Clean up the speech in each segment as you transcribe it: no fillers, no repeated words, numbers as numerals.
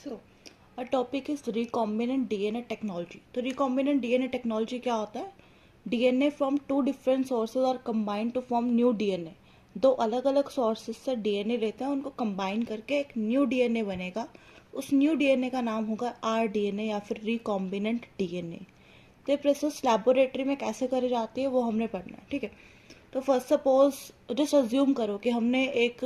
So, our topic is recombinant DNA technology. तो recombinant DNA technology क्या होता है? DNA from two different sources are combined to form new DNA. दो अलग अलग sources से DNA लेते हैं, उनको combine करके एक new DNA बनेगा. उस new DNA का नाम होगा rDNA या फिर recombinant DNA. तो ये प्रोसेस लेबोरेटरी में कैसे करी जाती है वो हमने पढ़ना है. ठीक है, तो फर्स्ट सपोज जस्ट अज्यूम करो कि हमने एक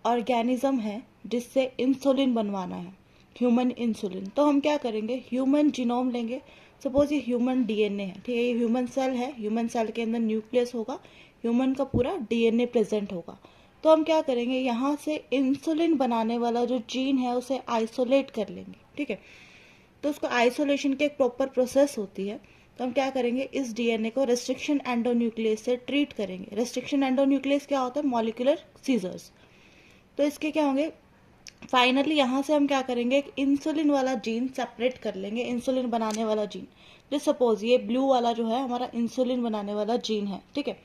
ऑर्गेनिज्म है जिससे इंसुलिन बनवाना है, ह्यूमन इंसुलिन. तो हम क्या करेंगे, ह्यूमन जीनोम लेंगे. सपोज ये ह्यूमन डीएनए है, ठीक है, ये ह्यूमन सेल है. ह्यूमन सेल के अंदर न्यूक्लियस होगा, ह्यूमन का पूरा डीएनए प्रेजेंट होगा. तो हम क्या करेंगे, यहाँ से इंसुलिन बनाने वाला जो जीन है उसे आइसोलेट कर लेंगे. ठीक है, तो उसको आइसोलेशन की एक प्रॉपर प्रोसेस होती है. तो हम क्या करेंगे, इस डीएनए को रेस्ट्रिक्शन एंडोन्यूक्लियस से ट्रीट करेंगे. रेस्ट्रिक्शन एंडोन्यूक्लियस क्या होता है, मॉलिक्यूलर सीजर्स. तो इसके क्या होंगे, फाइनली यहाँ से हम क्या करेंगे, एक इंसुलिन वाला जीन सेपरेट कर लेंगे, इंसुलिन बनाने वाला जीन. जो सपोज ये ब्लू वाला जो है हमारा इंसुलिन बनाने वाला जीन है. ठीक है,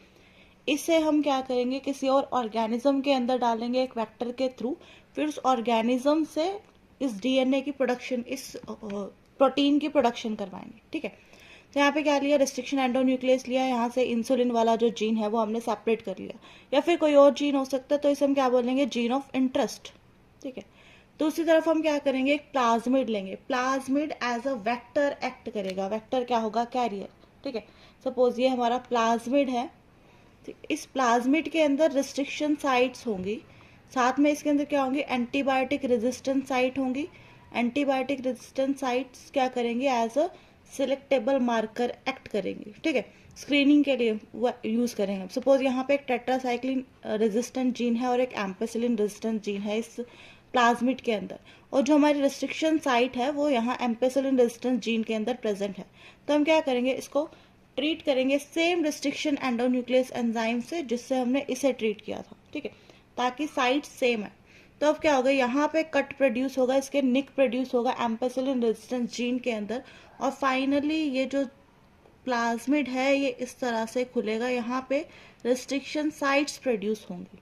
इसे हम क्या करेंगे, किसी और ऑर्गेनिज्म के अंदर डालेंगे एक वेक्टर के थ्रू. फिर उस ऑर्गेनिज्म से इस डीएनए की प्रोडक्शन, इस प्रोटीन की प्रोडक्शन करवाएंगे. ठीक है, तो यहाँ पे क्या लिया, रेस्ट्रिक्शन एंडोन्यूक्लियस लिया, यहाँ से इंसुलिन वाला जो जीन है वो हमने सेपरेट कर लिया. या फिर कोई और जीन हो सकता है, तो इसे हम क्या बोलेंगे, जीन ऑफ इंटरेस्ट. ठीक है, दूसरी तरफ हम क्या करेंगे, एक प्लाज्मिड लेंगे. Plasmid as a vector act करेगा. वेक्टर क्या होगा, कैरियर. ठीक है, सपोज ये हमारा प्लाज्मिड है. इस प्लाज्मिड के अंदर रिस्ट्रिक्शन साइट्स होंगी, साथ में इसके अंदर क्या होंगी, एंटीबायोटिक रेजिस्टेंट साइट होंगी. एंटीबायोटिक रेजिस्टेंट साइट्स क्या करेंगे, as a selectable marker act करेंगे. ठीक है, स्क्रीनिंग के लिए यूज करेंगे. सपोज यहाँ पे एक टेट्रासाइक्लिन रेजिस्टेंट जीन है और एक एम्पेसिलिन रेजिस्टेंट जीन है इस प्लाज्मिड के अंदर, और जो हमारी रेस्ट्रिक्शन साइट है वो यहाँ एम्पेसिलिन रेजिस्टेंट जीन के अंदर प्रेजेंट है. तो हम क्या करेंगे, इसको ट्रीट करेंगे सेम रेस्ट्रिक्शन एंडोन्यूक्लियस एंजाइम से जिससे हमने इसे ट्रीट किया था. ठीक है, ताकि साइट सेम है. तो अब क्या होगा, यहाँ पे कट प्रोड्यूस होगा, इसके निक प्रोड्यूस होगा एम्पेसिलिन रेजिस्टेंट जीन के अंदर, और फाइनली ये जो प्लाज्मिड है ये इस तरह से खुलेगा. यहाँ पे रेस्ट्रिक्शन साइट्स प्रोड्यूस होंगी.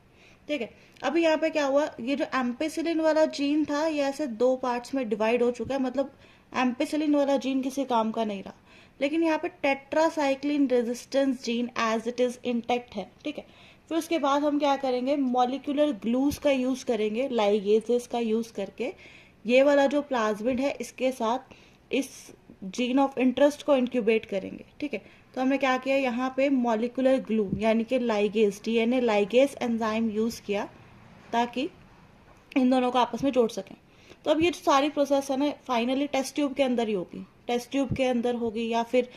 ठीक है, अभी यहाँ पे क्या हुआ, ये जो एम्पेसिलिन वाला जीन था ये ऐसे दो पार्ट्स में डिवाइड हो चुका है. मतलब एम्पेसिलिन वाला जीन किसी काम का नहीं रहा, लेकिन यहाँ पे tetracycline resistance gene as it is intact है. ठीक है, फिर उसके बाद हम क्या करेंगे, मॉलिक्यूलर ग्लूज का यूज करेंगे, लाइगेजेस का यूज करके ये वाला जो प्लाज्मिड है इसके साथ इस जीन ऑफ इंटरेस्ट को इंक्यूबेट करेंगे. ठीक है, तो हमने क्या किया, यहाँ पे मॉलिक्यूलर ग्लू यानी कि ligase, DNA ligase enzyme use किया ताकि इन दोनों को आपस में जोड़ सकें. तो अब ये जो सारी प्रोसेस है ना, फाइनली टेस्ट ट्यूब के अंदर ही होगी. टेस्ट ट्यूब के अंदर होगी या फिर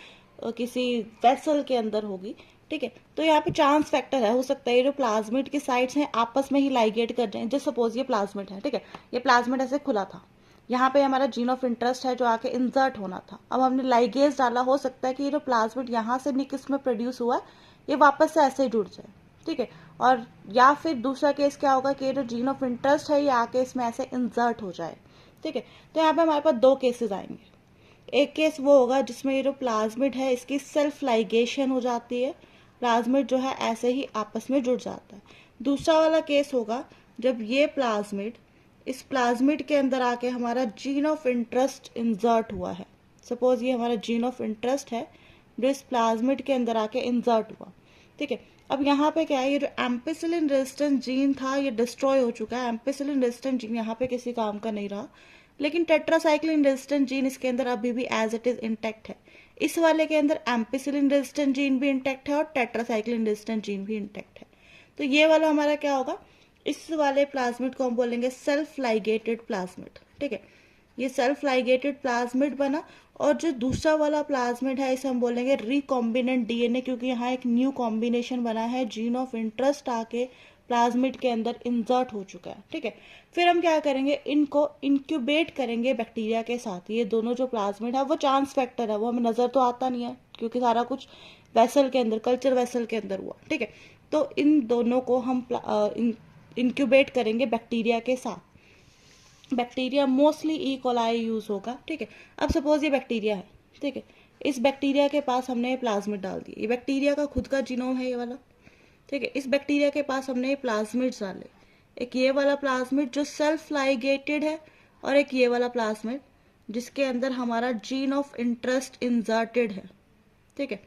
किसी वेसल के अंदर होगी. ठीक है, तो यहाँ पे चांस फैक्टर है, हो सकता है ये जो प्लाज्मिड की साइड्स हैं आपस में ही लाइगेट कर जाएं. जैसे सपोज ये प्लाज्मिड है. ठीक है, ये प्लाज्मिड ऐसे खुला था, यहाँ पे हमारा जीन ऑफ इंटरेस्ट है जो आके इंसर्ट होना था. अब हमने लाइगेज डाला, हो सकता है कि ये जो प्लाज्मिड यहाँ से निक्स में प्रोड्यूस हुआ है ये वापस से ऐसे ही जुड़ जाए. ठीक है, और या फिर दूसरा केस क्या होगा कि ये जो जीन ऑफ इंटरेस्ट है ये आके इसमें ऐसे इंसर्ट हो जाए. ठीक है, तो यहाँ पे हमारे पास दो केसेस आएंगे. एक केस वो होगा जिसमें ये जो प्लाज्मिड है इसकी सेल्फ लाइगेशन हो जाती है, प्लाज्मिड जो है ऐसे ही आपस में जुड़ जाता है. दूसरा वाला केस होगा जब ये प्लाज्मिड इस प्लाज्मिड के अंदर आके हमारा जीन ऑफ इंटरेस्ट इंसर्ट हुआ है. सपोज ये हमारा जीन ऑफ इंटरेस्ट है जो इस प्लाज्मिड के अंदर आके इंसर्ट हुआ. ठीक है, अब यहाँ पे क्या है, ये जो एम्पेसिलिन रेजिस्टेंट जीन था ये डिस्ट्रॉय हो चुका है. एम्पेसिलिन रेजिस्टेंट जीन यहाँ पे किसी काम का नहीं रहा, लेकिन टेट्रासाइक्लिन रेजिस्टेंट जीन इसके अंदर अभी भी एज इट इज इंटैक्ट है. इस वाले के अंदर एम्पेसिलिन रेजिस्टेंट जीन भी इंटैक्ट है और टेट्रासाइक्लिन रेजिस्टेंट जीन भी इंटैक्ट है. तो ये वाला हमारा क्या होगा, इस वाले प्लाज्मिड को हम बोलेंगे सेल्फ लाइगेटेड प्लाज्मिड. ठीक है, ये सेल्फ लाइगेटेड प्लाज्मिड बना. और जो दूसरा वाला प्लाज्मिड है इसे हम बोलेंगे रिकॉम्बिनेंट डीएनए, क्योंकि यहाँ एक न्यू कॉम्बिनेशन बना है, जीन ऑफ इंटरेस्ट आके प्लाज्मिड के अंदर इंसर्ट हो चुका है. ठीक है, फिर हम क्या करेंगे, इनको इंक्यूबेट करेंगे बैक्टीरिया के साथ. ये दोनों जो प्लाज्मिड है वो चांस फैक्टर है, वो हमें नजर तो आता नहीं है क्योंकि सारा कुछ वेसल के अंदर, कल्चर वेसल के अंदर हुआ. ठीक है, तो इन दोनों को हम इंक्यूबेट करेंगे बैक्टीरिया के साथ. Bacteria mostly E coli use होगा. ठीक है, अब सपोज ये बैक्टीरिया है. ठीक है, इस बैक्टीरिया के पास हमने प्लाज्मिड डाल दिया. ये बैक्टीरिया का खुद का जीनोम है ये वाला. ठीक है, इस बैक्टीरिया के पास हमने प्लाज्मिड डाले. एक ये वाला प्लाज्मिड जो सेल्फ लाइगेटेड है और एक ये वाला प्लाज्मिड जिसके अंदर हमारा जीन ऑफ इंटरेस्ट इंसर्टेड है, ठीक है।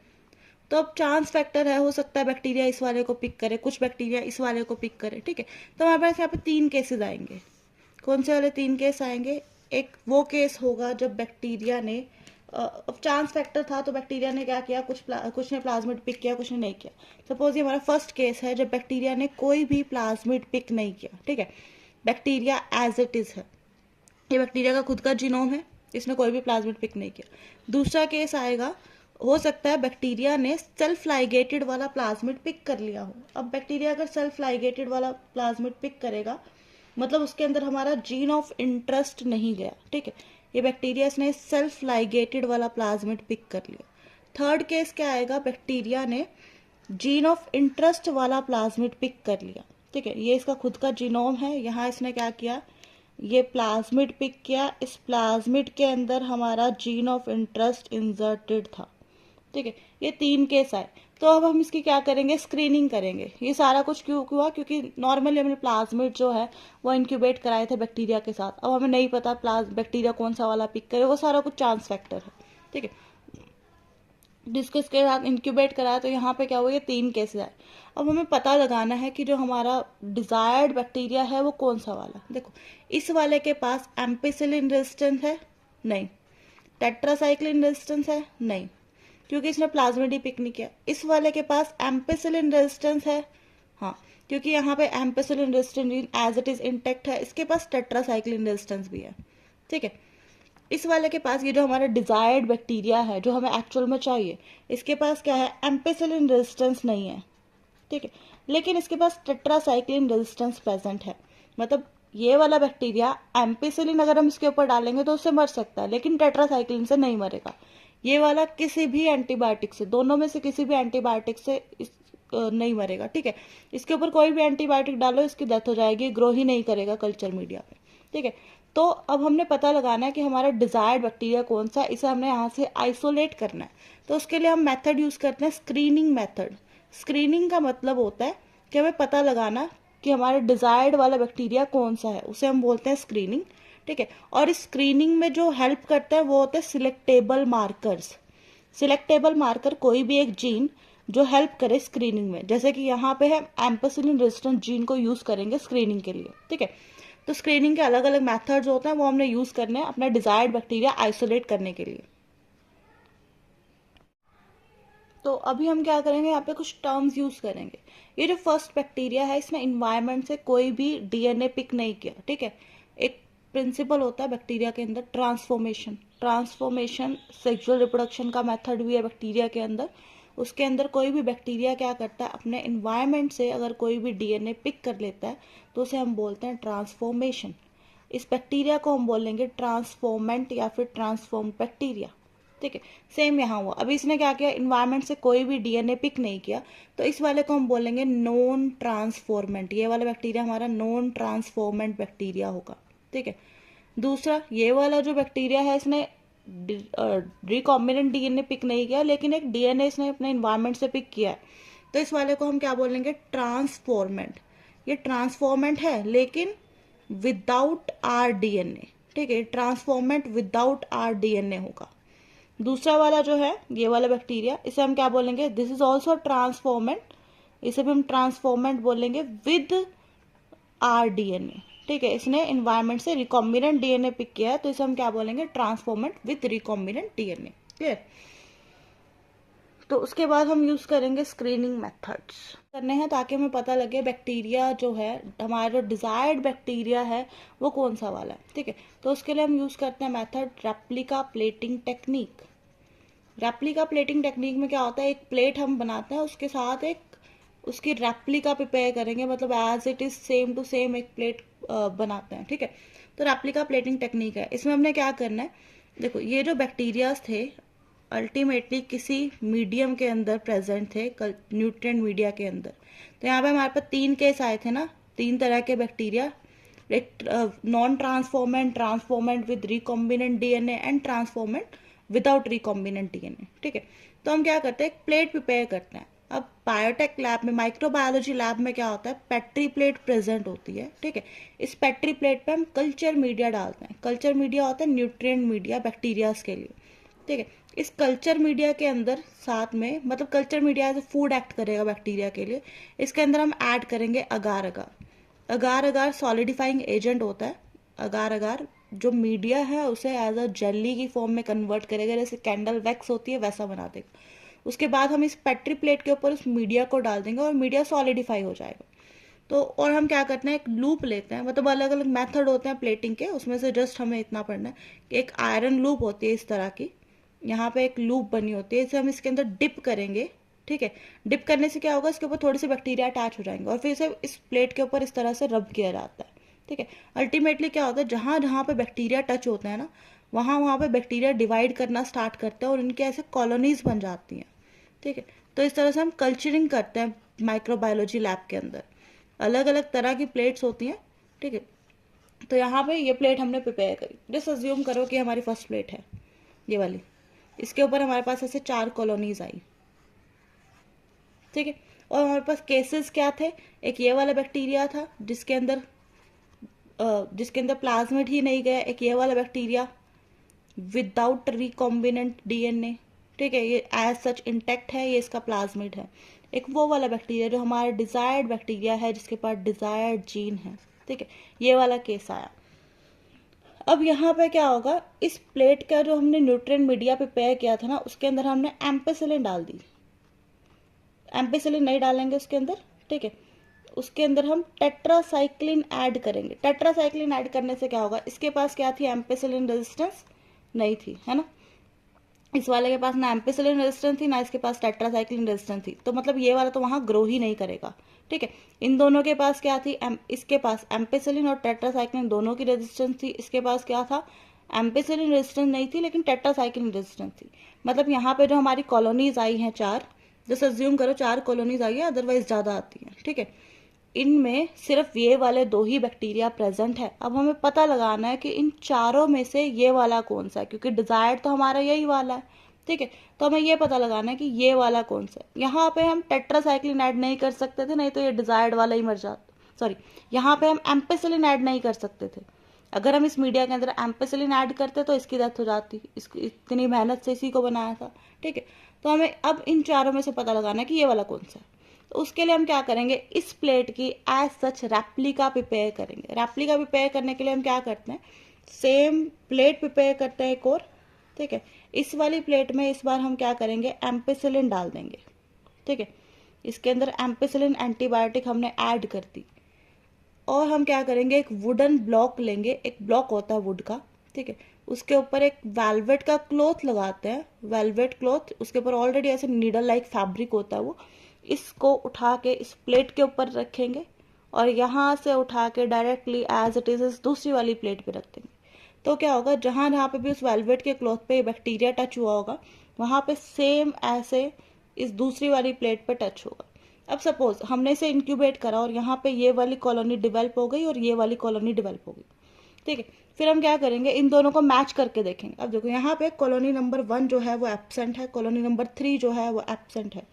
तो अब चांस फैक्टर है, हो सकता है बैक्टीरिया इस वाले को पिक करे, कुछ बैक्टीरिया इस वाले को पिक करे, ठीक है। तो हमारे पास यहाँ पे 3 केसेस आएंगे। कौन से वाले 3 केस आएंगे? एक वो केस होगा जब बैक्टीरिया ने अब चांस फैक्टर था तो बैक्टीरिया ने क्या किया, कुछ ने प्लाज्मिड पिक किया, कुछ ने नहीं किया। सपोज ये हमारा फर्स्ट केस है जब बैक्टीरिया ने कोई भी प्लाज्मिड पिक नहीं किया, ठीक है। बैक्टीरिया एज इट इज है, ये बैक्टीरिया का खुद का जीनोम है, इसने कोई भी प्लाज्मिड पिक नहीं किया। दूसरा केस आएगा, हो सकता है बैक्टीरिया ने सेल्फ लाइगेटेड वाला प्लाज्मिड पिक कर लिया हो। अब बैक्टीरिया अगर सेल्फ लाइगेटेड वाला प्लाज्मिड पिक करेगा मतलब उसके अंदर हमारा जीन ऑफ इंटरेस्ट नहीं गया, ठीक है। ये बैक्टीरिया ने सेल्फ लाइगेटेड वाला प्लाज्मिड पिक कर लिया। थर्ड केस क्या आएगा, बैक्टीरिया ने जीन ऑफ इंटरेस्ट वाला प्लाज्मिड पिक कर लिया, ठीक है। ये इसका खुद का जीनोम है, यहाँ इसने क्या किया, ये प्लाज्मिड पिक किया, इस प्लाज्मिड के अंदर हमारा जीन ऑफ इंटरेस्ट इंसर्टेड था, ठीक है। ये 3 केस आए। तो अब हम इसकी क्या करेंगे, स्क्रीनिंग करेंगे। ये सारा कुछ क्यों हुआ, क्योंकि नॉर्मली हमने प्लाज्मिड जो है वो इंक्यूबेट कराए थे बैक्टीरिया के साथ। अब हमें नहीं पता बैक्टीरिया कौन सा वाला पिक करे, वो सारा कुछ चांस फैक्टर है, ठीक है। जिसके साथ इंक्यूबेट कराया तो यहाँ पे क्या हुआ, ये 3 केसेस आए। अब हमें पता लगाना है कि जो हमारा डिजायर्ड बैक्टीरिया है वो कौन सा वाला। देखो इस वाले के पास एम्पिसिलिन रेजिस्टेंस है, नहीं। टेट्रासाइक्लिन रेजिस्टेंस है, नहीं, क्योंकि इसने प्लाज्मिड ही पिक नहीं किया। इस वाले के पास एम्पिसिलिन रेजिस्टेंस है, हाँ, क्योंकि यहाँ पे ampicillin resistance gene as it is intact है। इसके पास टेट्रासाइक्लिन रेजिस्टेंस भी है, ठीक है। इस वाले के पास ये जो हमारा डिजायर्ड बैक्टीरिया है जो हमें एक्चुअल में चाहिए, इसके पास क्या है, एम्पिसिलिन रेजिस्टेंस नहीं है, ठीक है। लेकिन इसके पास टेट्रासाइक्लिन रेजिस्टेंस प्रेजेंट है। मतलब ये वाला बैक्टीरिया एम्पिसिलिन अगर हम इसके ऊपर डालेंगे तो उससे मर सकता है, लेकिन टेट्रासाइक्लिन से नहीं मरेगा। ये वाला किसी भी एंटीबायोटिक से, दोनों में से किसी भी एंटीबायोटिक से नहीं मरेगा, ठीक है। इसके ऊपर कोई भी एंटीबायोटिक डालो इसकी डेथ हो जाएगी, ग्रो ही नहीं करेगा कल्चर मीडिया में, ठीक है। तो अब हमने पता लगाना है कि हमारा डिजायर्ड बैक्टीरिया कौन सा, इसे हमने यहाँ से आइसोलेट करना है। तो उसके लिए हम मेथड यूज करते हैं स्क्रीनिंग मेथड। स्क्रीनिंग का मतलब होता है कि हमें पता लगाना कि हमारा डिजायर्ड वाला बैक्टीरिया कौन सा है, उसे हम बोलते हैं स्क्रीनिंग, ठीक है। और इस स्क्रीनिंग में जो हेल्प करते हैं वो होते हैं सिलेक्टेबल मार्कर्स। सिलेक्टेबल मार्कर कोई भी एक जीन जो हेल्प करे स्क्रीनिंग में, जैसे कि यहाँ पे हम एम्पिसिलिन रेजिस्टेंट जीन को यूज करेंगे स्क्रीनिंग के लिए, ठीक है। तो स्क्रीनिंग के अलग अलग मेथड्स होते हैं, वो हमने यूज करने हैं अपना डिजायर्ड बैक्टीरिया आइसोलेट करने के लिए। तो अभी हम क्या करेंगे, यहाँ पे कुछ टर्म्स यूज करेंगे। ये जो फर्स्ट बैक्टीरिया है इसने इन्वायरमेंट से कोई भी डीएनए पिक नहीं किया, ठीक है। एक प्रिंसिपल होता है बैक्टीरिया के अंदर ट्रांसफॉर्मेशन। ट्रांसफॉर्मेशन सेक्सुअल रिप्रोडक्शन का मेथड भी है बैक्टीरिया के अंदर। उसके अंदर कोई भी बैक्टीरिया क्या करता है, अपने इन्वायरमेंट से अगर कोई भी डीएनए पिक कर लेता है तो उसे हम बोलते हैं ट्रांसफॉर्मेशन। इस बैक्टीरिया को हम बोलेंगे ट्रांसफॉर्मेंट या फिर ट्रांसफॉर्म बैक्टीरिया, ठीक है। सेम यहाँ हुआ, अभी इसने क्या किया, इन्वायरमेंट से कोई भी डीएनए पिक नहीं किया, तो इस वाले को हम बोलेंगे नॉन ट्रांसफॉर्मेंट। ये वाला बैक्टीरिया हमारा नॉन ट्रांसफॉर्मेंट बैक्टीरिया होगा, ठीक है। दूसरा, ये वाला जो बैक्टीरिया है इसने रिकॉम्बिनेंट डीएनए पिक नहीं किया, लेकिन एक डीएनए इसने अपने इन्वायरमेंट से पिक किया है, तो इस वाले को हम क्या बोलेंगे, ट्रांसफॉर्मेंट। ये ट्रांसफॉर्मेंट है लेकिन विदाउट आर डीएनए, ठीक है। ट्रांसफॉर्मेंट विदाउट आर डीएनए होगा। दूसरा वाला जो है ये वाला बैक्टीरिया, इसे हम क्या बोलेंगे, दिस इज ऑल्सो ट्रांसफॉर्मेंट, इसे भी हम ट्रांसफॉर्मेंट बोलेंगे विद आर डीएनए, ठीक है। इसने इन्वायरमेंट से रिकॉम्बिनेंट डीएनए पिक किया है, तो इसे हम क्या बोलेंगे, transformant with recombinant DNA, clear. तो उसके बाद हम यूज करेंगे स्क्रीनिंग मेथड्स करने हैं ताकि हमें पता लगे बैक्टीरिया जो है, हमारा जो डिजायर्ड बैक्टीरिया है वो कौन सा वाला है, ठीक है। तो उसके लिए हम यूज करते हैं method replica plating technique. Replica plating technique में क्या होता है, एक प्लेट हम बनाते हैं, उसके साथ एक उसकी रेप्लिका प्रिपेयर करेंगे, मतलब as it is same to same एक प्लेट बनाते हैं, ठीक है। तो रेप्लिका प्लेटिंग टेक्निक है। इसमें हमने क्या करना है, देखो ये जो बैक्टीरियाज थे अल्टीमेटली किसी मीडियम के अंदर प्रेजेंट थे, न्यूट्रिएंट मीडिया के अंदर। तो यहाँ पे हमारे पास 3 केस आए थे ना, 3 तरह के bacteria, non transformant, transformant with recombinant DNA and transformant without recombinant DNA, ठीक है। तो हम क्या करते हैं, एक प्लेट प्रिपेयर करते हैं। अब बायोटेक लैब में, माइक्रोबायोलॉजी लैब में क्या होता है, पेट्री प्लेट प्रेजेंट होती है, ठीक है। इस पेट्री प्लेट पे हम कल्चर मीडिया डालते हैं। कल्चर मीडिया होता है न्यूट्रिएंट मीडिया बैक्टीरियाज के लिए, ठीक है। इस कल्चर मीडिया के अंदर साथ में, मतलब culture media as a food act करेगा बैक्टीरिया के लिए, इसके अंदर हम ऐड करेंगे अगार अगार। अगार अगार सॉलिडिफाइंग एजेंट होता है। अगार अगार जो मीडिया है उसे एज अ जेली की फॉर्म में कन्वर्ट करेगा, जैसे कैंडल वैक्स होती है वैसा बना देगा। उसके बाद हम इस पेट्री प्लेट के ऊपर उस मीडिया को डाल देंगे और मीडिया सॉलिडिफाई हो जाएगा। तो और हम क्या करते हैं, एक लूप लेते हैं, मतलब अलग अलग मेथड होते हैं प्लेटिंग के, उसमें से जस्ट हमें इतना पढ़ना है कि एक आयरन लूप होती है इस तरह की, यहाँ पे एक लूप बनी होती है, इसे हम इसके अंदर डिप करेंगे, ठीक है। डिप करने से क्या होगा, इसके ऊपर थोड़े से बैक्टीरिया अटैच हो जाएंगे और फिर इसे इस प्लेट के ऊपर इस तरह से रब किया जाता है, ठीक है। अल्टीमेटली क्या होता है, जहाँ जहाँ पे बैक्टीरिया टच होते हैं ना, वहाँ वहाँ पे बैक्टीरिया डिवाइड करना स्टार्ट करते हैं और इनके ऐसे कॉलोनीज बन जाती हैं, ठीक है। तो इस तरह से हम कल्चरिंग करते हैं माइक्रोबायोलॉजी लैब के अंदर। अलग अलग तरह की प्लेट्स होती हैं, ठीक है। तो यहाँ पे ये प्लेट हमने प्रिपेयर करी, जस्ट अज्यूम करो कि हमारी फर्स्ट प्लेट है ये वाली, इसके ऊपर हमारे पास ऐसे 4 कॉलोनीज आई, ठीक है। और हमारे पास केसेस क्या थे, एक ये वाला बैक्टीरिया था जिसके अंदर प्लाज्मिड ही नहीं गया, एक ये वाला बैक्टीरिया विदाउट रिकॉम्बिनेंट डीएनए, ठीक है, ये एज सच इंटैक्ट है, ये इसका प्लाज्मिड है। एक वो वाला बैक्टीरिया जो हमारा डिजायर्ड बैक्टीरिया है जिसके पास डिजायर्ड जीन है, ठीक है, ये वाला केस आया। अब यहाँ पे क्या होगा, इस प्लेट का जो हमने न्यूट्रिएंट मीडिया प्रिपेयर किया था ना, उसके अंदर हमने एम्पेसिलिन डाल दी। एम्पेसिलिन नहीं डालेंगे उसके अंदर, ठीक है। उसके अंदर हम टेट्रासाइक्लिन ऐड करेंगे। टेट्रासाइक्लिन ऐड करने से क्या होगा, इसके पास क्या थी, एम्पेसिलिन रेजिस्टेंस नहीं थी, है ना। इस वाले के पास ना एम्पेसिलिन रेजिस्टेंस थी ना इसके पास टेट्रासाइक्लिन रेजिस्टेंस थी, तो मतलब ये वाला तो वहां ग्रो ही नहीं करेगा, ठीक है। इन दोनों के पास क्या थी, इसके पास एम्पेसिलिन और टेट्रासाइक्लिन दोनों की रेजिस्टेंस थी, इसके पास क्या था, एम्पेसिलिन रेजिस्टेंस नहीं थी लेकिन टेट्रासाइक्लिन रेजिस्टेंस थी। मतलब यहाँ पे जो हमारी कॉलोनीज आई हैं 4, जैसे अज्यूम करो 4 कॉलोनीज आई है, अदरवाइज ज्यादा आती है, ठीक है। इनमें सिर्फ ये वाले 2 ही बैक्टीरिया प्रेजेंट है। अब हमें पता लगाना है कि इन चारों में से ये वाला कौन सा है, क्योंकि डिजायर्ड तो हमारा यही वाला है, ठीक है। तो हमें ये पता लगाना है कि ये वाला कौन सा है। यहाँ पे हम टेट्रासाइक्लिन ऐड नहीं कर सकते थे, नहीं तो ये डिजायर्ड वाला ही मर जाता, सॉरी, यहाँ पे हम एम्पेसिलिन ऐड नहीं कर सकते थे। अगर हम इस मीडिया के अंदर एम्पेसिलिन ऐड करते तो इसकी डेथ हो जाती, इसकी इतनी मेहनत से इसी को बनाया था, ठीक है। तो हमें अब इन चारों में से पता लगाना है कि ये वाला कौन सा है। तो उसके लिए हम क्या करेंगे, इस प्लेट की एज सच रेप्लिका प्रिपेयर करेंगे। रेप्लिका प्रिपेयर करने के लिए हम क्या करते हैं, सेम प्लेट प्रिपेयर करते हैं एक और, ठीक है। इस वाली प्लेट में इस बार हम क्या करेंगे, एम्पेसिलिन डाल देंगे, ठीक है। इसके अंदर एम्पेसिलिन एंटीबायोटिक हमने ऐड कर दी। और हम क्या करेंगे, एक वुडन ब्लॉक लेंगे, एक ब्लॉक होता है वुड का, ठीक है। उसके ऊपर एक वेलवेट का क्लॉथ लगाते हैं, वेलवेट क्लॉथ, उसके ऊपर ऑलरेडी ऐसे नीडल लाइक फैब्रिक होता है वो। इसको उठा के इस प्लेट के ऊपर रखेंगे और यहाँ से उठा के डायरेक्टली एज इट इज इस दूसरी वाली प्लेट पे रख देंगे। तो क्या होगा, जहाँ जहाँ पे भी उस वेलवेट के क्लॉथ पे बैक्टीरिया टच हुआ होगा, वहाँ पे सेम ऐसे इस दूसरी वाली प्लेट पे टच होगा। अब सपोज हमने इसे इंक्यूबेट करा और यहाँ पे ये वाली कॉलोनी डिवेल्प हो गई और ये वाली कॉलोनी डिवेल्प हो गई, ठीक है। फिर हम क्या करेंगे, इन दोनों को मैच करके देखेंगे। अब देखो यहाँ पे कॉलोनी नंबर 1 जो है वो एब्सेंट है, कॉलोनी नंबर 3 जो है वो एब्सेंट है।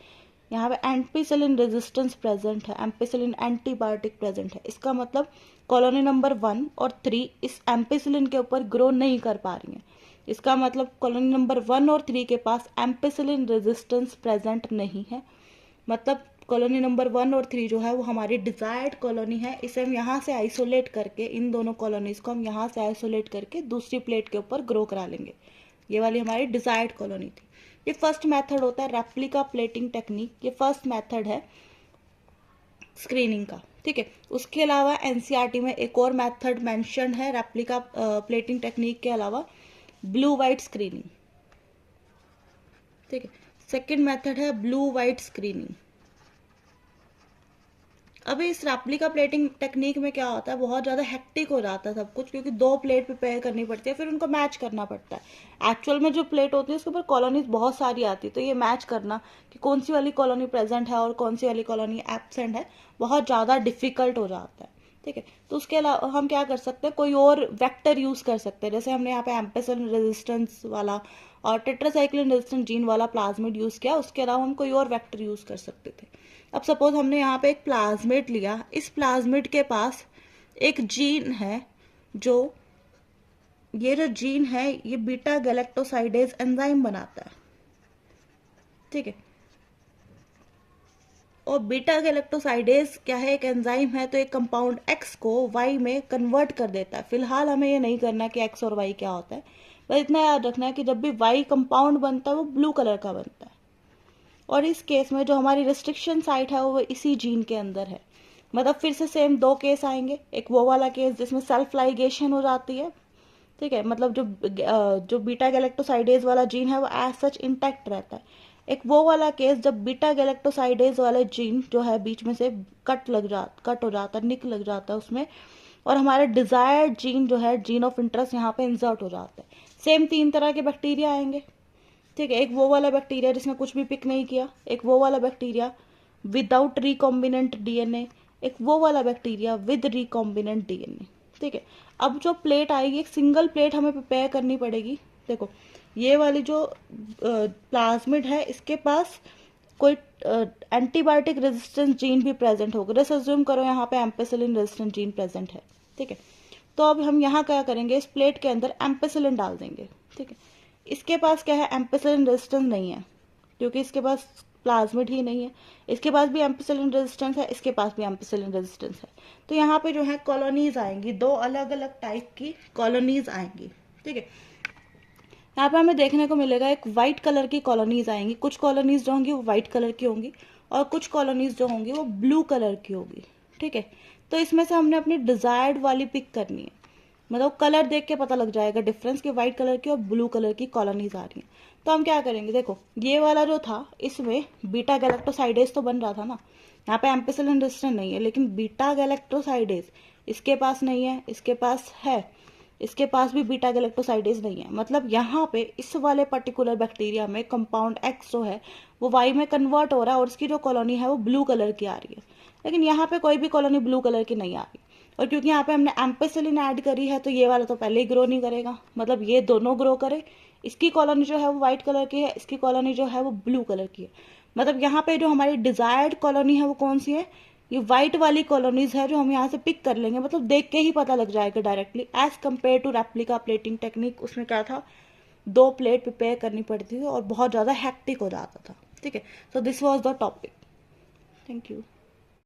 यहाँ पे एम्पेसिलिन रेजिस्टेंस प्रेजेंट है, एम्पेसिलिन एंटीबायोटिक प्रेजेंट है। इसका मतलब कॉलोनी नंबर 1 और 3 इस एम्पेसिलिन के ऊपर ग्रो नहीं कर पा रही हैं। इसका मतलब कॉलोनी नंबर 1 और 3 के पास एम्पेसिलिन रेजिस्टेंस प्रेजेंट नहीं है। मतलब कॉलोनी नंबर 1 और 3 जो है वो हमारी डिजायर्ड कॉलोनी है। इसे हम यहाँ से आइसोलेट करके, इन दोनों कॉलोनीज को हम यहाँ से आइसोलेट करके दूसरी प्लेट के ऊपर ग्रो करा लेंगे। ये वाली हमारी डिजायर्ड कॉलोनी थी। ये फर्स्ट मेथड होता है रेप्लिका प्लेटिंग टेक्निक, ये फर्स्ट मेथड है स्क्रीनिंग का, ठीक है। उसके अलावा एनसीईआरटी में एक और मेथड मेंशन है रेप्लिका प्लेटिंग टेक्निक के अलावा, ब्लू वाइट स्क्रीनिंग, ठीक है। सेकेंड मेथड है ब्लू वाइट स्क्रीनिंग। अभी इस रेप्लिका प्लेटिंग टेक्निक में क्या होता है, बहुत ज़्यादा हेक्टिक हो जाता है सब कुछ, क्योंकि 2 प्लेट प्रिपेयर करनी पड़ती है, फिर उनको मैच करना पड़ता है। एक्चुअल में जो प्लेट होती है उसके ऊपर कॉलोनीज बहुत सारी आती है, तो ये मैच करना कि कौन सी वाली कॉलोनी प्रेजेंट है और कौन सी वाली कॉलोनी एब्सेंट है बहुत ज़्यादा डिफिकल्ट हो जाता है, ठीक है। तो उसके अलावा हम क्या कर सकते हैं, कोई और वेक्टर यूज़ कर सकते हैं। जैसे हमने यहाँ पे एम्पेसिलिन रेजिस्टेंस वाला और टेट्रासाइक्लिन रेजिस्टेंट जीन वाला प्लाज्मिड यूज़ किया, उसके अलावा हम कोई और वेक्टर यूज़ कर सकते थे। अब सपोज हमने यहाँ पे एक प्लाज्मिड लिया, इस प्लाज्मिड के पास एक जीन है, जो ये जो जीन है ये बीटा गैलेक्टोसाइडेज एंजाइम बनाता है, ठीक है। और बीटा गैलेक्टोसाइडेज क्या है, एक एंजाइम है, तो एक कंपाउंड एक्स को वाई में कन्वर्ट कर देता है। फिलहाल हमें ये नहीं करना कि एक्स और वाई क्या होता है, बस इतना याद रखना है कि जब भी वाई कंपाउंड बनता है वो ब्लू कलर का बनता है। और इस केस में जो हमारी रिस्ट्रिक्शन साइट है वो इसी जीन के अंदर है। मतलब फिर से सेम दो केस आएंगे, एक वो वाला केस जिसमें सेल्फ लाइगेशन हो जाती है, ठीक है, मतलब जो बीटा गैलेक्टोसाइडेज वाला जीन है वो एज सच इंटैक्ट रहता है। एक वो वाला केस जब बीटा गैलेक्टोसाइडेज वाला जीन जो है बीच में से कट हो जाता है, निक लग जाता है उसमें, और हमारा डिजायर्ड जीन जो है, जीन ऑफ इंटरेस्ट, यहाँ पे इंसर्ट हो जाता है। सेम 3 तरह के बैक्टीरिया आएंगे, ठीक है। एक वो वाला बैक्टीरिया जिसने कुछ भी पिक नहीं किया, एक वो वाला बैक्टीरिया विदाउट रिकॉम्बिनेंट डीएनए, एक वो वाला बैक्टीरिया विद रिकॉम्बिनेंट डीएनए, ठीक है। अब जो प्लेट आएगी, एक सिंगल प्लेट हमें प्रिपेयर करनी पड़ेगी। देखो ये वाली जो प्लाज्मिड है इसके पास कोई एंटीबायोटिक रेजिस्टेंस जीन भी प्रेजेंट होगा। जैसे अज्यूम करो यहाँ पे एम्पेसिलिन रेजिस्टेंट जीन प्रेजेंट है, ठीक है। तो अब हम यहाँ क्या करेंगे, इस प्लेट के अंदर एम्पेसिलिन डाल देंगे, ठीक है। इसके पास क्या है, एम्पेसिलिन रेजिस्टेंस नहीं है, क्योंकि इसके पास प्लाज्मिड ही नहीं है। इसके पास भी एम्पेसिलिन रेजिस्टेंस है, इसके पास भी एम्पेसिलिन रेजिस्टेंस है। तो यहाँ पे जो है कॉलोनीज आएंगी, 2 अलग अलग टाइप की कॉलोनीज आएंगी, ठीक है। यहाँ पे हमें देखने को मिलेगा एक व्हाइट कलर की कॉलोनीज आएंगी, कुछ कॉलोनीज जो होंगी वो व्हाइट कलर की होंगी और कुछ कॉलोनीज जो होंगी वो ब्लू कलर की होगी, ठीक है। तो इसमें से हमने अपनी डिजायर्ड वाली पिक करनी है, मतलब कलर देख के पता लग जाएगा डिफरेंस कि व्हाइट कलर की और ब्लू कलर की कॉलोनीज आ रही हैं। तो हम क्या करेंगे, देखो ये वाला जो था इसमें बीटा गैलेक्टोसाइडेज तो बन रहा था ना, यहाँ पे एम्पेसिलिन रेजिस्टेंट नहीं है, लेकिन बीटा गैलेक्टोसाइडेज इसके पास नहीं है, इसके पास है, इसके पास भी बीटा गैलेक्टोसाइडेज नहीं है। मतलब यहाँ पे इस वाले पर्टिकुलर बैक्टीरिया में कंपाउंड एक्स जो है वो वाई में कन्वर्ट हो रहा है और उसकी जो कॉलोनी है वो ब्लू कलर की आ रही है, लेकिन यहाँ पे कोई भी कॉलोनी ब्लू कलर की नहीं आ रही। और क्योंकि यहाँ पे हमने एम्पेसिलिन ऐड करी है तो ये वाला तो पहले ही ग्रो नहीं करेगा, मतलब ये दोनों ग्रो करे। इसकी कॉलोनी जो है वो व्हाइट कलर की है, इसकी कॉलोनी जो है वो ब्लू कलर की है। मतलब यहाँ पे जो हमारी डिजायर्ड कॉलोनी है वो कौन सी है, ये व्हाइट वाली कॉलोनीज है जो हम यहाँ से पिक कर लेंगे, मतलब देख के ही पता लग जाएगा directly, as compare to replica plating technique. उसमें क्या था, 2 प्लेट प्रिपेयर करनी पड़ती थी और बहुत ज़्यादा हैक्टिक हो जाता था, ठीक है। So this was the topic. Thank you.